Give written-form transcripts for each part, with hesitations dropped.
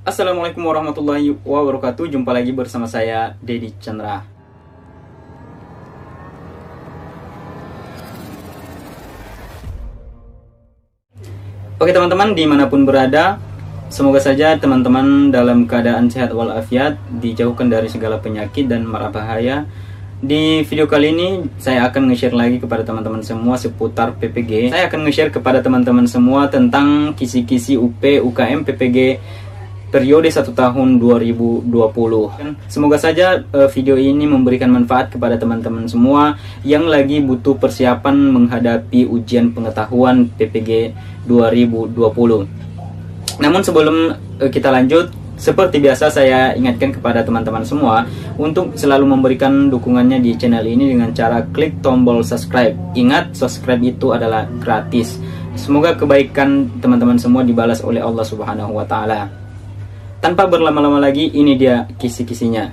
Assalamualaikum warahmatullahi wabarakatuh. Jumpa lagi bersama saya, Dedi Chandra. Oke teman-teman, dimanapun berada, semoga saja teman-teman dalam keadaan sehat walafiat, dijauhkan dari segala penyakit dan mara bahaya. Di video kali ini saya akan nge-share lagi kepada teman-teman semua seputar PPG. Saya akan nge-share kepada teman-teman semua tentang kisi-kisi UP UKM PPG periode 1 tahun 2020. Semoga saja video ini memberikan manfaat kepada teman-teman semua yang lagi butuh persiapan menghadapi ujian pengetahuan PPG 2020. Namun sebelum kita lanjut, seperti biasa saya ingatkan kepada teman-teman semua untuk selalu memberikan dukungannya di channel ini dengan cara klik tombol subscribe. Ingat, subscribe itu adalah gratis. Semoga kebaikan teman-teman semua dibalas oleh Allah Subhanahu wa taala. Tanpa berlama-lama lagi, ini dia kisi-kisinya.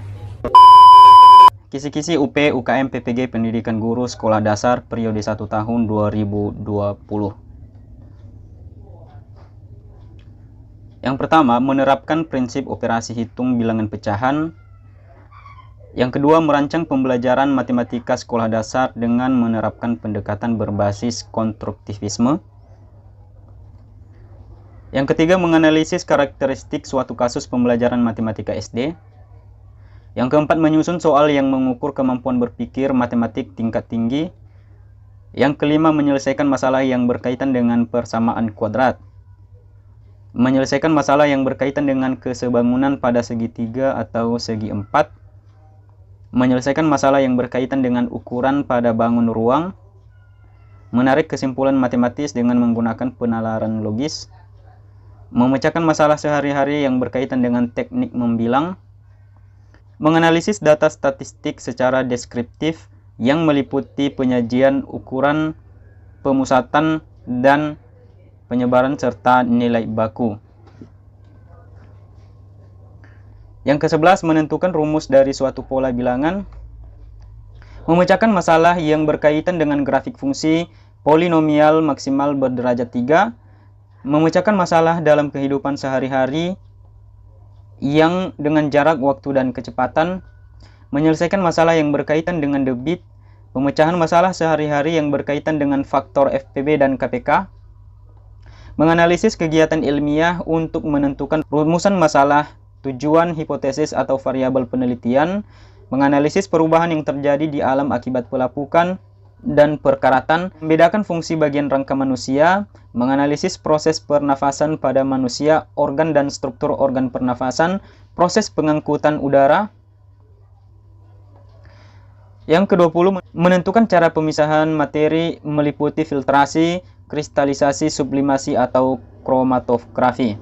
Kisi-kisi UP UKM PPG Pendidikan Guru Sekolah Dasar periode 1 tahun 2020. Yang pertama, menerapkan prinsip operasi hitung bilangan pecahan. Yang kedua, merancang pembelajaran matematika sekolah dasar dengan menerapkan pendekatan berbasis konstruktivisme. Yang ketiga, menganalisis karakteristik suatu kasus pembelajaran matematika SD. Yang keempat, menyusun soal yang mengukur kemampuan berpikir matematik tingkat tinggi. Yang kelima, menyelesaikan masalah yang berkaitan dengan persamaan kuadrat. Menyelesaikan masalah yang berkaitan dengan kesebangunan pada segitiga atau segi empat. Menyelesaikan masalah yang berkaitan dengan ukuran pada bangun ruang. Menarik kesimpulan matematis dengan menggunakan penalaran logis. Memecahkan masalah sehari-hari yang berkaitan dengan teknik membilang. Menganalisis data statistik secara deskriptif yang meliputi penyajian, ukuran, pemusatan, dan penyebaran serta nilai baku. Yang ke-11, menentukan rumus dari suatu pola bilangan. Memecahkan masalah yang berkaitan dengan grafik fungsi polinomial maksimal berderajat 3. Memecahkan masalah dalam kehidupan sehari-hari yang dengan jarak, waktu, dan kecepatan. Menyelesaikan masalah yang berkaitan dengan debit. Pemecahan masalah sehari-hari yang berkaitan dengan faktor FPB dan KPK. Menganalisis kegiatan ilmiah untuk menentukan rumusan masalah, tujuan, hipotesis, atau variabel penelitian. Menganalisis perubahan yang terjadi di alam akibat pelapukan dan perkaratan, membedakan fungsi bagian rangka manusia, menganalisis proses pernafasan pada manusia, organ dan struktur organ pernafasan, proses pengangkutan udara. Yang ke-20, menentukan cara pemisahan materi meliputi filtrasi, kristalisasi, sublimasi, atau kromatografi.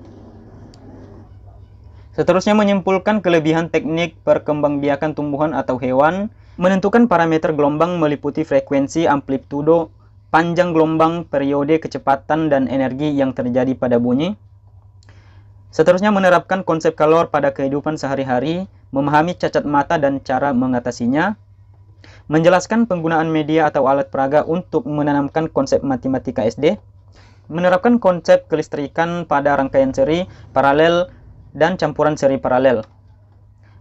Seterusnya, menyimpulkan kelebihan teknik perkembangbiakan tumbuhan atau hewan. Menentukan parameter gelombang meliputi frekuensi, amplitudo, panjang gelombang, periode, kecepatan, dan energi yang terjadi pada bunyi. Seterusnya, menerapkan konsep kalor pada kehidupan sehari-hari, memahami cacat mata dan cara mengatasinya. Menjelaskan penggunaan media atau alat peraga untuk menanamkan konsep matematika SD. Menerapkan konsep kelistrikan pada rangkaian seri, paralel, dan campuran seri paralel.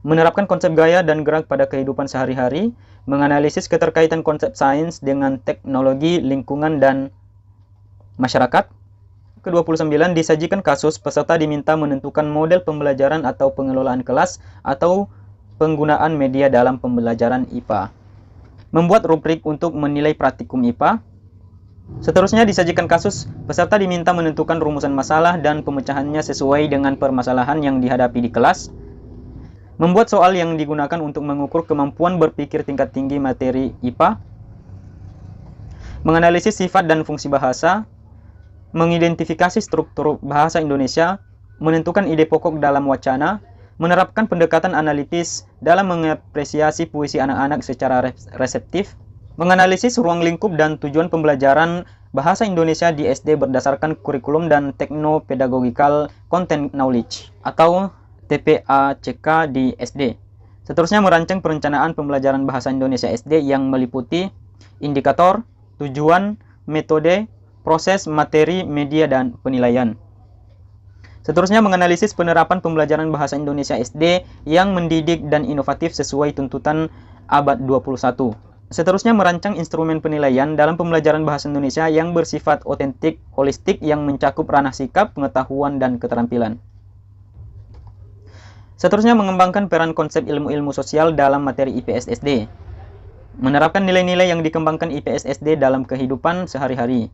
Menerapkan konsep gaya dan gerak pada kehidupan sehari-hari, menganalisis keterkaitan konsep sains dengan teknologi, lingkungan, dan masyarakat. Ke-29, disajikan kasus, peserta diminta menentukan model pembelajaran atau pengelolaan kelas atau penggunaan media dalam pembelajaran IPA. Membuat rubrik untuk menilai praktikum IPA. Seterusnya, disajikan kasus, peserta diminta menentukan rumusan masalah dan pemecahannya sesuai dengan permasalahan yang dihadapi di kelas. Membuat soal yang digunakan untuk mengukur kemampuan berpikir tingkat tinggi materi IPA. Menganalisis sifat dan fungsi bahasa. Mengidentifikasi struktur bahasa Indonesia. Menentukan ide pokok dalam wacana. Menerapkan pendekatan analitis dalam mengapresiasi puisi anak-anak secara reseptif. Menganalisis ruang lingkup dan tujuan pembelajaran bahasa Indonesia di SD berdasarkan kurikulum dan tekno-pedagogical content knowledge atau TPACK di SD. Seterusnya, merancang perencanaan pembelajaran bahasa Indonesia SD yang meliputi indikator, tujuan, metode, proses, materi, media, dan penilaian. Seterusnya menganalisis penerapan pembelajaran bahasa Indonesia SD yang mendidik dan inovatif sesuai tuntutan abad 21. Seterusnya merancang instrumen penilaian dalam pembelajaran bahasa Indonesia yang bersifat otentik, holistik yang mencakup ranah sikap, pengetahuan, dan keterampilan. Seterusnya mengembangkan peran konsep ilmu-ilmu sosial dalam materi IPS SD. Menerapkan nilai-nilai yang dikembangkan IPS SD dalam kehidupan sehari-hari.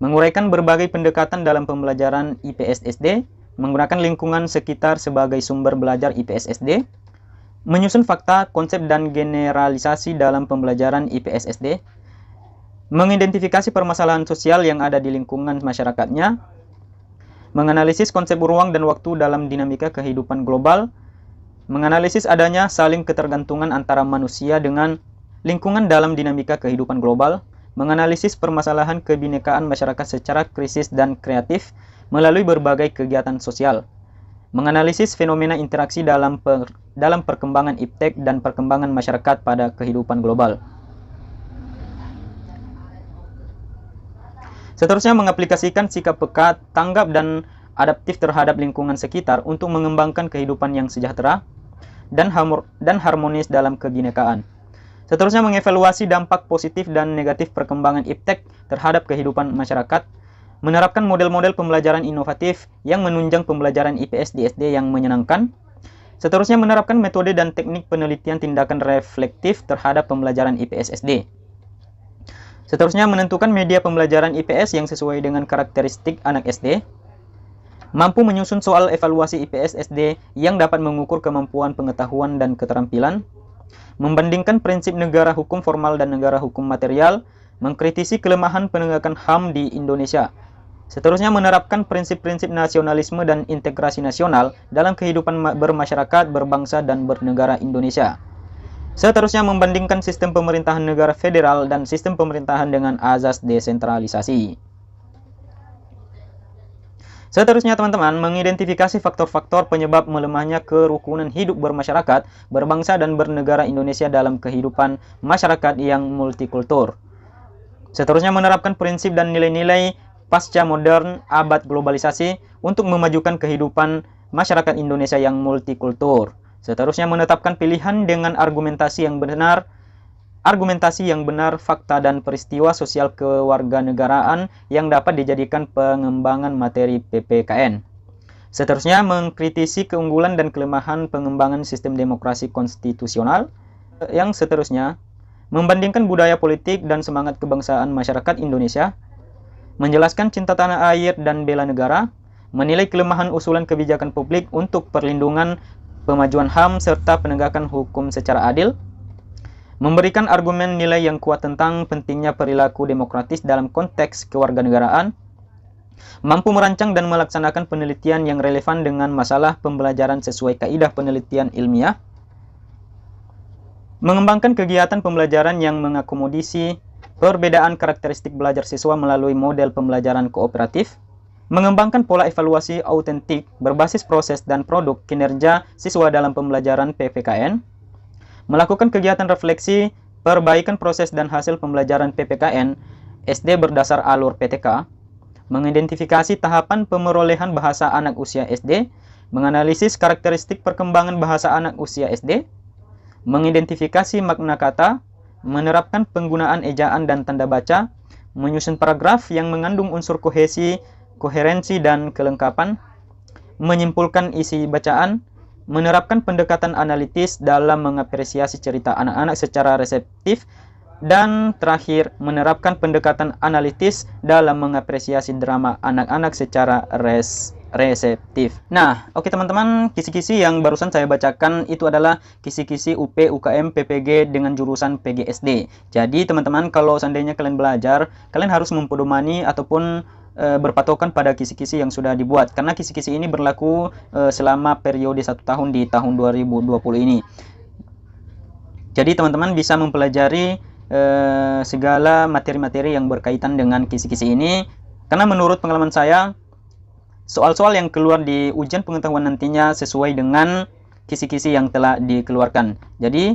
Menguraikan berbagai pendekatan dalam pembelajaran IPS SD, menggunakan lingkungan sekitar sebagai sumber belajar IPS SD, menyusun fakta, konsep, dan generalisasi dalam pembelajaran IPS SD, mengidentifikasi permasalahan sosial yang ada di lingkungan masyarakatnya, menganalisis konsep ruang dan waktu dalam dinamika kehidupan global, menganalisis adanya saling ketergantungan antara manusia dengan lingkungan dalam dinamika kehidupan global, menganalisis permasalahan kebinekaan masyarakat secara krisis dan kreatif melalui berbagai kegiatan sosial, menganalisis fenomena interaksi dalam perkembangan iptek dan perkembangan masyarakat pada kehidupan global. Seterusnya mengaplikasikan sikap peka, tanggap, dan adaptif terhadap lingkungan sekitar untuk mengembangkan kehidupan yang sejahtera dan harmonis dalam kebinekaan. Seterusnya mengevaluasi dampak positif dan negatif perkembangan iptek terhadap kehidupan masyarakat, menerapkan model-model pembelajaran inovatif yang menunjang pembelajaran IPS di SD yang menyenangkan. Seterusnya menerapkan metode dan teknik penelitian tindakan reflektif terhadap pembelajaran IPS SD. Seterusnya menentukan media pembelajaran IPS yang sesuai dengan karakteristik anak SD. Mampu menyusun soal evaluasi IPS SD yang dapat mengukur kemampuan pengetahuan dan keterampilan. Membandingkan prinsip negara hukum formal dan negara hukum material. Mengkritisi kelemahan penegakan HAM di Indonesia. Seterusnya menerapkan prinsip-prinsip nasionalisme dan integrasi nasional dalam kehidupan bermasyarakat, berbangsa, dan bernegara Indonesia. Seterusnya membandingkan sistem pemerintahan negara federal dan sistem pemerintahan dengan azas desentralisasi. Seterusnya teman-teman, mengidentifikasi faktor-faktor penyebab melemahnya kerukunan hidup bermasyarakat, berbangsa, dan bernegara Indonesia dalam kehidupan masyarakat yang multikultur. Seterusnya menerapkan prinsip dan nilai-nilai pasca modern abad globalisasi untuk memajukan kehidupan masyarakat Indonesia yang multikultur. Seterusnya menetapkan pilihan dengan argumentasi yang benar, fakta, dan peristiwa sosial kewarganegaraan yang dapat dijadikan pengembangan materi PPKN. Seterusnya mengkritisi keunggulan dan kelemahan pengembangan sistem demokrasi konstitusional. Yang seterusnya membandingkan budaya politik dan semangat kebangsaan masyarakat Indonesia, menjelaskan cinta tanah air dan bela negara, menilai kelemahan usulan kebijakan publik untuk perlindungan pemajuan HAM serta penegakan hukum secara adil, memberikan argumen nilai yang kuat tentang pentingnya perilaku demokratis dalam konteks kewarganegaraan, mampu merancang dan melaksanakan penelitian yang relevan dengan masalah pembelajaran sesuai kaidah penelitian ilmiah, mengembangkan kegiatan pembelajaran yang mengakomodasi perbedaan karakteristik belajar siswa melalui model pembelajaran kooperatif, mengembangkan pola evaluasi autentik berbasis proses dan produk kinerja siswa dalam pembelajaran PPKN, melakukan kegiatan refleksi, perbaikan proses dan hasil pembelajaran PPKN SD berdasar alur PTK, mengidentifikasi tahapan pemerolehan bahasa anak usia SD, menganalisis karakteristik perkembangan bahasa anak usia SD, mengidentifikasi makna kata, menerapkan penggunaan ejaan dan tanda baca, menyusun paragraf yang mengandung unsur koherensi dan kelengkapan, menyimpulkan isi bacaan, menerapkan pendekatan analitis dalam mengapresiasi cerita anak-anak secara reseptif, dan terakhir menerapkan pendekatan analitis dalam mengapresiasi drama anak-anak secara reseptif. Nah, oke teman-teman, kisi-kisi yang barusan saya bacakan itu adalah kisi-kisi UP, UKM, PPG dengan jurusan PGSD. Jadi teman-teman, kalau seandainya kalian belajar, kalian harus mempedomani ataupun berpatokan pada kisi-kisi yang sudah dibuat, karena kisi-kisi ini berlaku selama periode 1 tahun di tahun 2020 ini. Jadi teman-teman bisa mempelajari segala materi-materi yang berkaitan dengan kisi-kisi ini, karena menurut pengalaman saya, soal-soal yang keluar di ujian pengetahuan nantinya sesuai dengan kisi-kisi yang telah dikeluarkan. Jadi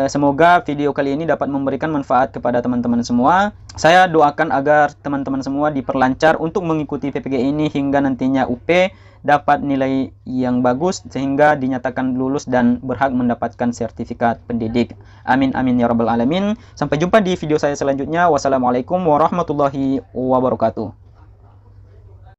Semoga video kali ini dapat memberikan manfaat kepada teman-teman semua. Saya doakan agar teman-teman semua diperlancar untuk mengikuti PPG ini hingga nantinya UP dapat nilai yang bagus sehingga dinyatakan lulus dan berhak mendapatkan sertifikat pendidik. Amin amin ya rabbal alamin. Sampai jumpa di video saya selanjutnya. Wassalamualaikum warahmatullahi wabarakatuh.